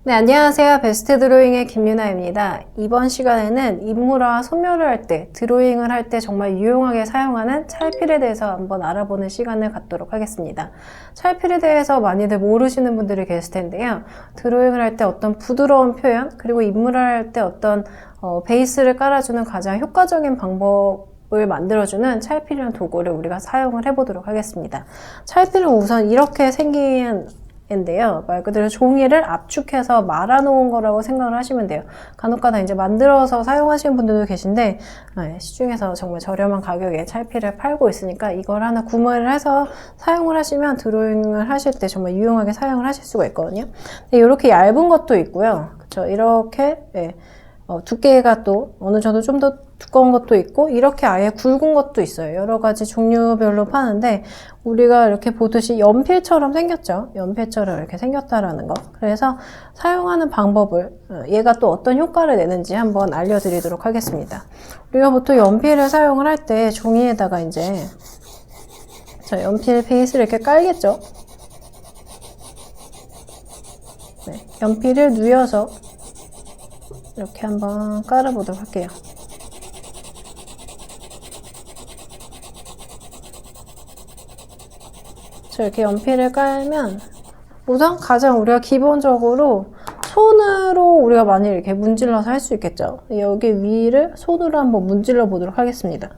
네, 안녕하세요. 베스트 드로잉의 김유나입니다. 이번 시간에는 인물화 소묘를 할 때, 드로잉을 할 때 정말 유용하게 사용하는 찰필에 대해서 한번 알아보는 시간을 갖도록 하겠습니다. 찰필에 대해서 많이들 모르시는 분들이 계실 텐데요. 드로잉을 할 때 어떤 부드러운 표현, 그리고 인물화를 할 때 어떤 베이스를 깔아주는 가장 효과적인 방법을 만들어주는 찰필이라는 도구를 우리가 사용을 해보도록 하겠습니다. 찰필은 우선 이렇게 생긴 인데요. 말 그대로 종이를 압축해서 말아놓은 거라고 생각을 하시면 돼요. 간혹가다 이제 만들어서 사용하시는 분들도 계신데 시중에서 정말 저렴한 가격에 찰필을 팔고 있으니까 이걸 하나 구매를 해서 사용을 하시면 드로잉을 하실 때 정말 유용하게 사용을 하실 수가 있거든요. 이렇게 얇은 것도 있고요. 그쵸? 이렇게 두께가 또 어느 정도 좀 더 두꺼운 것도 있고 이렇게 아예 굵은 것도 있어요. 여러 가지 종류별로 파는데 우리가 이렇게 보듯이 연필처럼 생겼죠. 연필처럼 이렇게 생겼다라는 거. 그래서 사용하는 방법을 얘가 또 어떤 효과를 내는지 한번 알려드리도록 하겠습니다. 우리가 보통 연필을 사용을 할 때 종이에다가 이제 연필 베이스를 이렇게 깔겠죠. 네, 연필을 누여서 이렇게 한번 깔아보도록 할게요. 이렇게 연필을 깔면 우선 가장 우리가 기본적으로 손으로 우리가 많이 이렇게 문질러서 할 수 있겠죠. 여기 위를 손으로 한번 문질러 보도록 하겠습니다.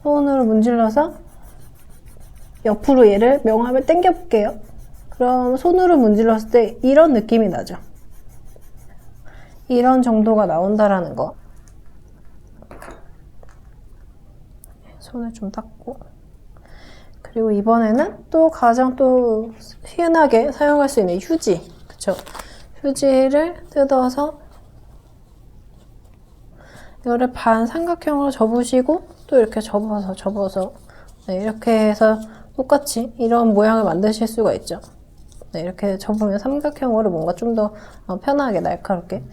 손으로 문질러서 옆으로 얘를 명암을 당겨 볼게요. 그럼 손으로 문질렀을 때 이런 느낌이 나죠. 이런 정도가 나온다라는 거. 손을 좀 닦고. 그리고 이번에는 또 가장 또 흔하게 사용할 수 있는 휴지. 그쵸? 휴지를 뜯어서 이거를 반 삼각형으로 접으시고 또 이렇게 접어서 네, 이렇게 해서 똑같이 이런 모양을 만드실 수가 있죠. 네, 이렇게 접으면 삼각형으로 뭔가 좀 더 편하게 날카롭게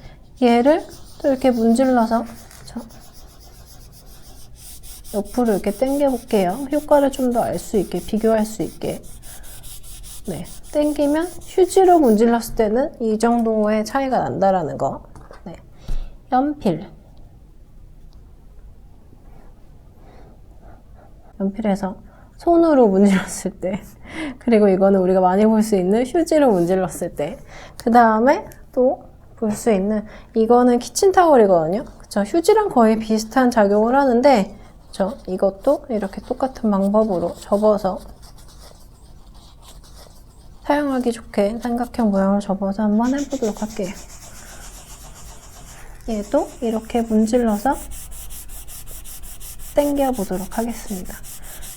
얘를 또 이렇게 문질러서 옆으로 이렇게 당겨 볼게요. 효과를 좀 더 알 수 있게, 비교할 수 있게. 네, 당기면 휴지로 문질렀을 때는 이 정도의 차이가 난다라는 거. 네, 연필에서 손으로 문질렀을 때, 그리고 이거는 우리가 많이 볼 수 있는 휴지로 문질렀을 때, 그 다음에 또 볼 수 있는 이거는 키친타올이거든요. 그쵸? 휴지랑 거의 비슷한 작용을 하는데 이것도 이렇게 똑같은 방법으로 접어서 사용하기 좋게 삼각형 모양을 접어서 한번 해보도록 할게요. 얘도 이렇게 문질러서 당겨 보도록 하겠습니다.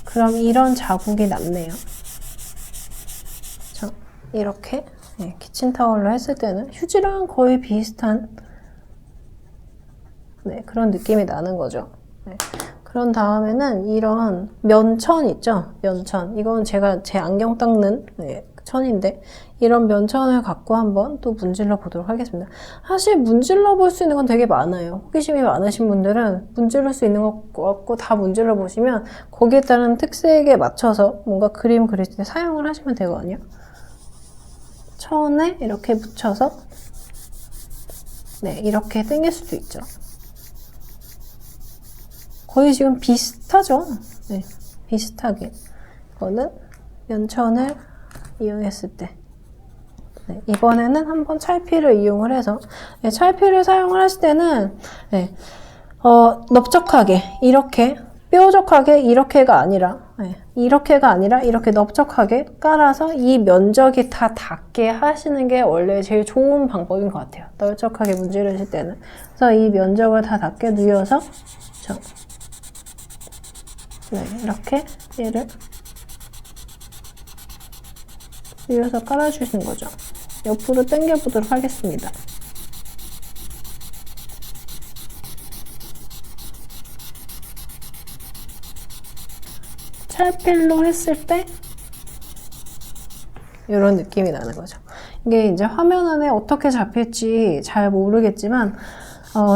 그럼 이런 자국이 남네요. 이렇게 키친타올로 했을 때는 휴지랑 거의 비슷한 그런 느낌이 나는 거죠. 그런 다음에는 이런 면천 있죠? 면천. 이건 제가 제 안경 닦는 천인데 이런 면천을 갖고 한번 또 문질러 보도록 하겠습니다. 사실 문질러 볼 수 있는 건 되게 많아요. 호기심이 많으신 분들은 문질러 수 있는 것 갖고 다 문질러 보시면 거기에 따른 특색에 맞춰서 뭔가 그림 그릴 때 사용을 하시면 되거든요. 천에 이렇게 묻혀서 이렇게 당길 수도 있죠. 거의 지금 비슷하죠? 네, 비슷하게. 이거는 면천을 이용했을 때. 이번에는 한번 찰필을 이용을 해서 찰필을 사용을 하실 때는 넓적하게 이렇게 뾰족하게 이렇게가 아니라 이렇게 넓적하게 깔아서 이 면적이 다 닿게 하시는 게 원래 제일 좋은 방법인 것 같아요. 넓적하게 문지르실 때는. 그래서 이 면적을 다 닿게 누여서 이렇게 얘를 누여서 깔아주시는 거죠. 옆으로 당겨 보도록 하겠습니다. 찰필로 했을 때 이런 느낌이 나는 거죠. 이게 이제 화면 안에 어떻게 잡힐지 잘 모르겠지만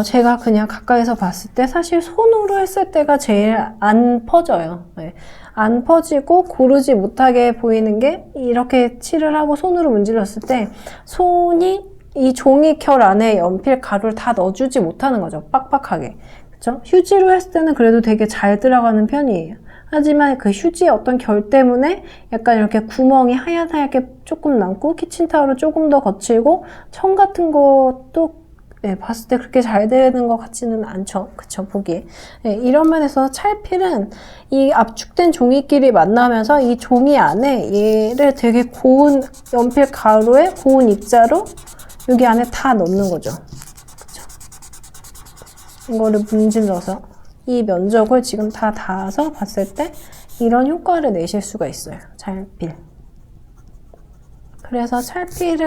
제가 그냥 가까이서 봤을 때 사실 손으로 했을 때가 제일 안 퍼져요. 네. 안 퍼지고 고르지 못하게 보이는 게 이렇게 칠을 하고 손으로 문질렀을 때 손이 이 종이결 안에 연필 가루를 다 넣어주지 못하는 거죠. 빡빡하게. 그쵸? 휴지로 했을 때는 그래도 되게 잘 들어가는 편이에요. 하지만 그 휴지의 어떤 결 때문에 약간 이렇게 구멍이 하얗게 조금 남고 키친타올은 조금 더 거칠고 청 같은 것도 네, 봤을 때 그렇게 잘 되는 것 같지는 않죠. 그쵸, 보기에. 네, 이런 면에서 찰필은 이 압축된 종이끼리 만나면서 이 종이 안에 얘를 되게 고운 연필 가루에 고운 입자로 여기 안에 다 넣는 거죠. 그쵸? 이거를 문질러서 이 면적을 지금 다 닿아서 봤을 때 이런 효과를 내실 수가 있어요. 찰필. 그래서 찰필을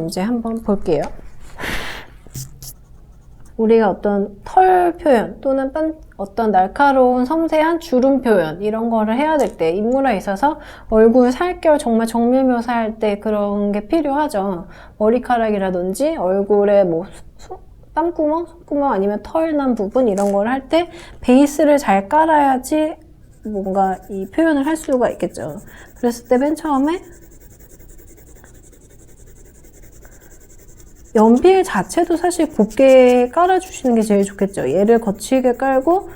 이제 한번 볼게요. 우리가 어떤 털 표현 또는 어떤 날카로운 섬세한 주름 표현 이런 거를 해야 될 때 인물에 있어서 얼굴 살결 정말 정밀 묘사할 때 그런 게 필요하죠. 머리카락이라든지 얼굴에 뭐 땀구멍, 속구멍 아니면 털 난 부분 이런 걸 할 때 베이스를 잘 깔아야지 뭔가 이 표현을 할 수가 있겠죠. 그랬을 때 맨 처음에 연필 자체도 사실 곱게 깔아주시는 게 제일 좋겠죠. 얘를 거칠게 깔고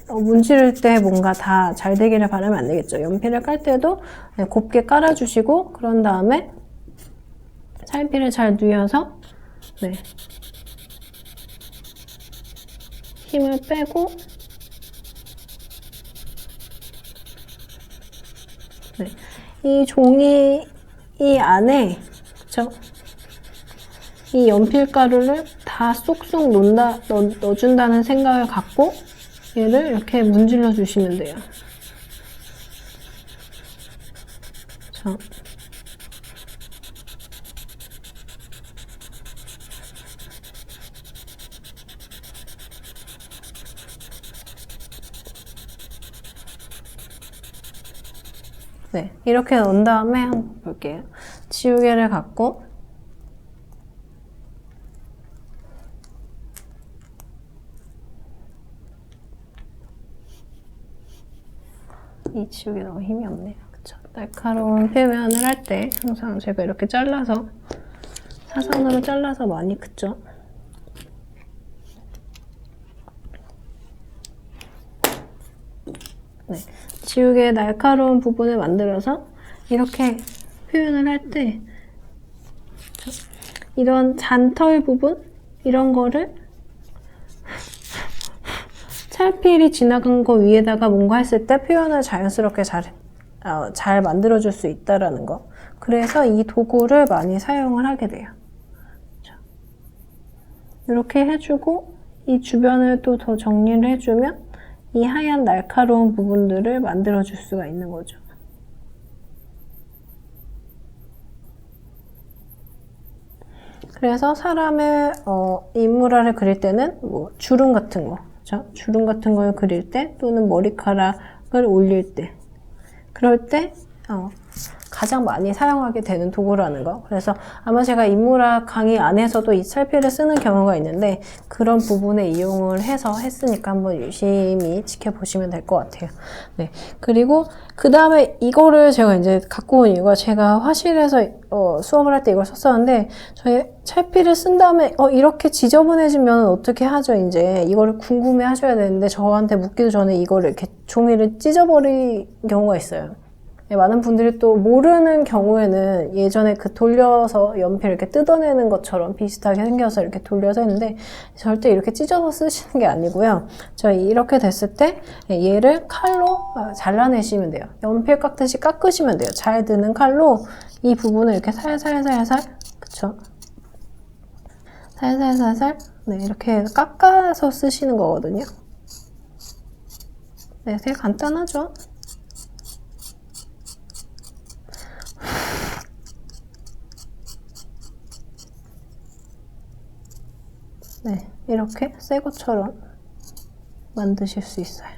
문지를 때 뭔가 다 잘 되기를 바라면 안 되겠죠. 연필을 깔 때도 곱게 깔아주시고 그런 다음에 찰필을 잘 누여서 네. 힘을 빼고 네. 이 종이 이 안에 그쵸? 이 연필가루를 다 쏙쏙 넣어준다는 생각을 갖고 얘를 이렇게 문질러 주시면 돼요. 자. 네, 이렇게 넣은 다음에 한번 볼게요. 지우개를 갖고 이 지우개 너무 힘이 없네요. 그쵸? 날카로운 표면을 할 때 항상 제가 이렇게 잘라서 사선으로 잘라서 많이 긋죠. 네, 지우개의 날카로운 부분을 만들어서 이렇게 표현을 할 때 이런 잔털 부분 이런 거를 찰필이 지나간 거 위에다가 뭔가 했을 때 표현을 자연스럽게 잘 만들어줄 수 있다라는 거. 그래서 이 도구를 많이 사용을 하게 돼요. 이렇게 해주고 이 주변을 또 더 정리를 해주면 이 하얀 날카로운 부분들을 만들어줄 수가 있는 거죠. 그래서 사람의 인물화를 그릴 때는 뭐 주름 같은 거, 그렇죠? 주름 같은 걸 그릴 때 또는 머리카락을 올릴 때 그럴 때 가장 많이 사용하게 되는 도구라는 거. 그래서 아마 제가 인물학 강의 안에서도 이 찰필을 쓰는 경우가 있는데 그런 부분에 이용을 해서 했으니까 한번 유심히 지켜보시면 될 것 같아요. 네. 그리고 그 다음에 이거를 제가 이제 갖고 온 이유가 제가 화실에서 수업을 할 때 이걸 썼었는데 저희 찰필을 쓴 다음에 이렇게 지저분해지면 어떻게 하죠? 이제 이거를 궁금해 하셔야 되는데 저한테 묻기도 전에 이거를 이렇게 종이를 찢어버린 경우가 있어요. 네, 많은 분들이 또 모르는 경우에는 예전에 그 돌려서 연필 이렇게 뜯어내는 것처럼 비슷하게 생겨서 이렇게 돌려서 했는데 절대 이렇게 찢어서 쓰시는 게 아니고요. 저희 이렇게 됐을 때 얘를 칼로 잘라내시면 돼요. 연필 깎듯이 깎으시면 돼요. 잘 드는 칼로 이 부분을 이렇게 살살살살 그쵸? 살살살살 네, 이렇게 깎아서 쓰시는 거거든요. 네, 되게 간단하죠? 네, 이렇게 새 것처럼 만드실 수 있어요.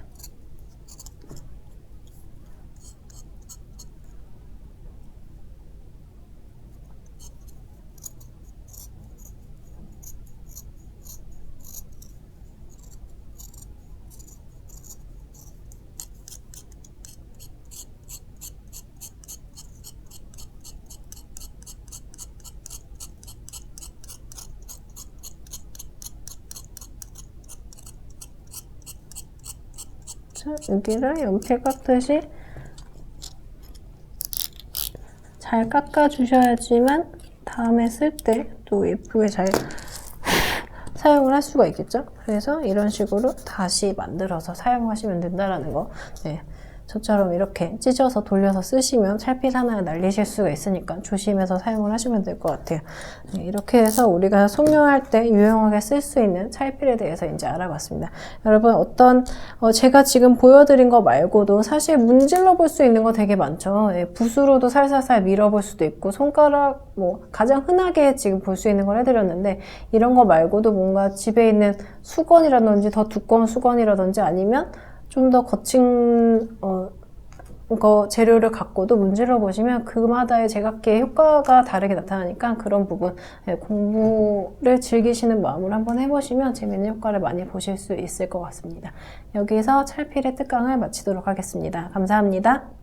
자, 여기를 연필 깎듯이 잘 깎아주셔야지만 다음에 쓸 때 또 예쁘게 잘 사용을 할 수가 있겠죠? 그래서 이런 식으로 다시 만들어서 사용하시면 된다라는 거. 네. 저처럼 이렇게 찢어서 돌려서 쓰시면 찰필 하나 날리실 수가 있으니까 조심해서 사용을 하시면 될 것 같아요. 네, 이렇게 해서 우리가 소묘할 때 유용하게 쓸 수 있는 찰필에 대해서 이제 알아봤습니다. 여러분 제가 지금 보여드린 거 말고도 사실 문질러 볼 수 있는 거 되게 많죠. 예, 붓으로도 살살살 밀어볼 수도 있고 손가락 가장 흔하게 지금 볼 수 있는 걸 해드렸는데 이런 거 말고도 뭔가 집에 있는 수건이라든지 더 두꺼운 수건이라든지 아니면 좀 더 거친 재료를 갖고도 문질러 보시면 그마다의 제각기의 효과가 다르게 나타나니까 그런 부분 공부를 즐기시는 마음으로 한번 해보시면 재미있는 효과를 많이 보실 수 있을 것 같습니다. 여기서 찰필의 특강을 마치도록 하겠습니다. 감사합니다.